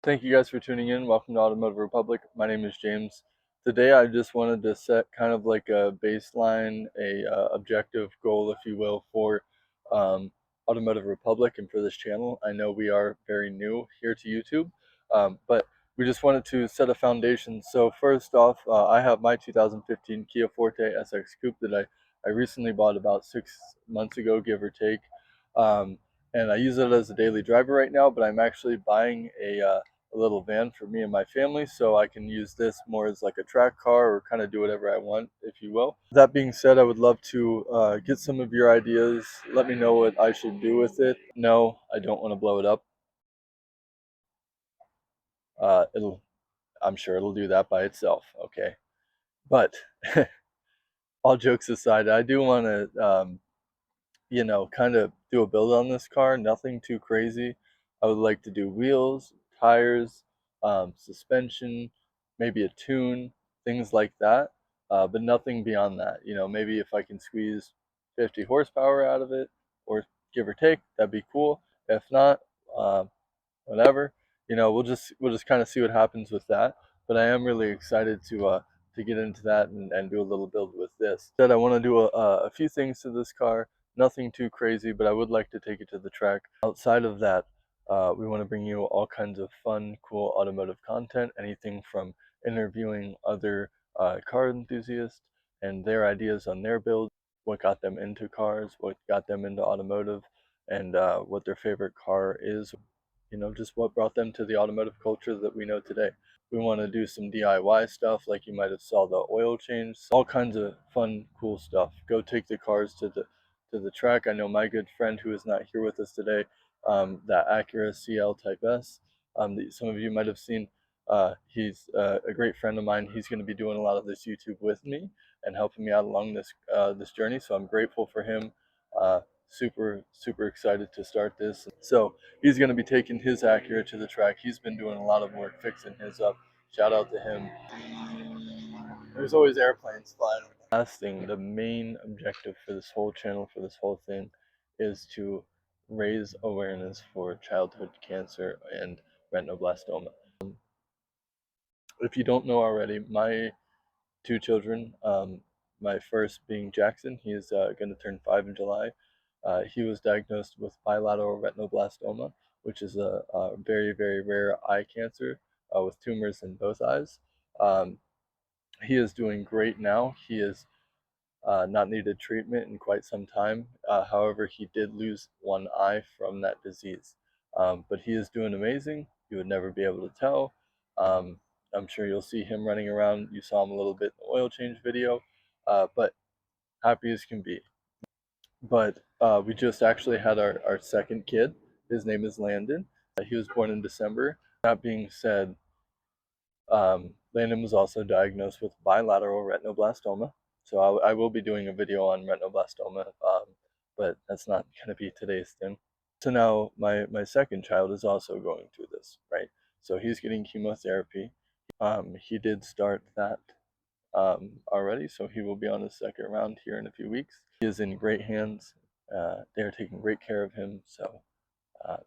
Thank you guys for tuning in. Welcome to Automotive Republic. My name is James. Today I just wanted to set kind of like a baseline, a objective goal, if you will, for um, Automotive Republic and for this channel. I know we are very new here to YouTube, but we just wanted to set a foundation. So first off, I have my 2015 Kia Forte SX Coupe that I recently bought about 6 months ago, give or take. And I use it as a daily driver right now, but I'm actually buying a little van for me and my family, so I can use this more as like a track car or kind of do whatever I want, if you will. That being said, I would love to get some of your ideas. Let me know what I should do with it. No, I don't want to blow it up. It'll, I'm sure it'll do that by itself. Okay, but all jokes aside, I do want to kind of do a build on this car. Nothing too crazy. I would like to do wheels, tires, suspension, maybe a tune, things like that. But nothing beyond that. Maybe if I can squeeze 50 horsepower out of it, or give or take, that'd be cool. If not, uh, whatever. We'll just kind of see what happens with that. But I am really excited to get into that and do a little build with this. That I want to do a few things to this car. Nothing too crazy, but I would like to take it to the track. Outside of that, we want to bring you all kinds of fun, cool automotive content. Anything from interviewing other car enthusiasts and their ideas on their builds, what got them into cars, what got them into automotive, and what their favorite car is, just what brought them to the automotive culture that we know today. We want to do some DIY stuff, like you might have saw the oil change, all kinds of fun, cool stuff. Go take the cars to the track. I know my good friend who is not here with us today, that Acura CL Type S, that some of you might have seen. He's a great friend of mine. He's going to be doing a lot of this YouTube with me and helping me out along this journey. So I'm grateful for him. Super excited to start this. So he's going to be taking his Acura to the track. He's been doing a lot of work fixing his up. Shout out to him. There's always airplanes flying. Last thing, the main objective for this whole channel, for this whole thing, is to raise awareness for childhood cancer and retinoblastoma. If you don't know already, my two children, my first being Jackson, he is going to turn 5 in July. He was diagnosed with bilateral retinoblastoma, which is a very, very rare eye cancer with tumors in both eyes. Um, he is doing great now. He is not needed treatment in quite some time. However, he did lose one eye from that disease. But he is doing amazing. You would never be able to tell. Um, I'm sure you'll see him running around. You saw him a little bit in the oil change video, but happy as can be. But we just actually had our second kid. His name is Landon. He was born in December. That being said, Landon was also diagnosed with bilateral retinoblastoma. So I will be doing a video on retinoblastoma, but that's not going to be today's thing. So now my second child is also going through this, right? So he's getting chemotherapy. He did start that already, so he will be on his second round here in a few weeks. He is in great hands. They are taking great care of him, so uh,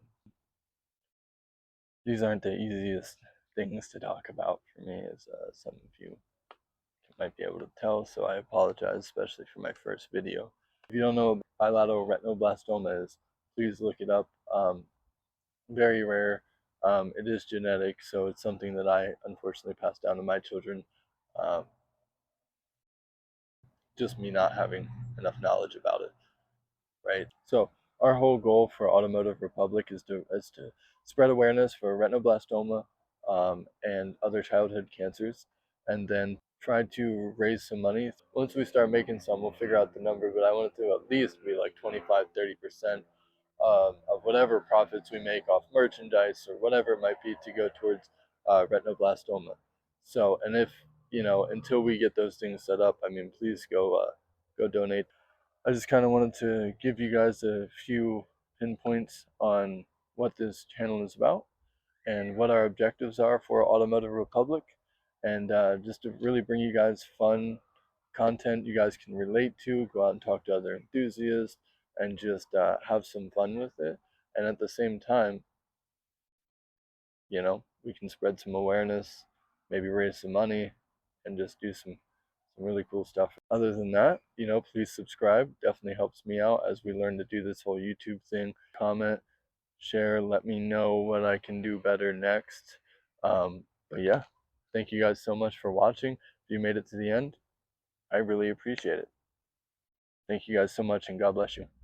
these aren't the easiest things to talk about for me, as some of you might be able to tell, so I apologize, especially for my first video. If you don't know what bilateral retinoblastoma is, please look it up. Very rare. It is genetic, so it's something that I unfortunately passed down to my children. Um, just me not having enough knowledge about it, right? So our whole goal for Automotive Republic is to spread awareness for retinoblastoma and other childhood cancers, and then try to raise some money. Once we start making some, we'll figure out the number, but I want it to at least be like 25-30% of whatever profits we make off merchandise or whatever it might be to go towards retinoblastoma. So, and if until we get those things set up, I mean, please go donate. I just kind of wanted to give you guys a few pinpoints on what this channel is about and what our objectives are for Automotive Republic, and just to really bring you guys fun content you guys can relate to, go out and talk to other enthusiasts, and just have some fun with it. And at the same time, you know, we can spread some awareness, maybe raise some money, and just do some really cool stuff. Other than that, please subscribe. Definitely helps me out as we learn to do this whole YouTube thing. Comment, share, let me know what I can do better next. But yeah, thank you guys so much for watching. If you made it to the end, I really appreciate it. Thank you guys so much, and God bless you.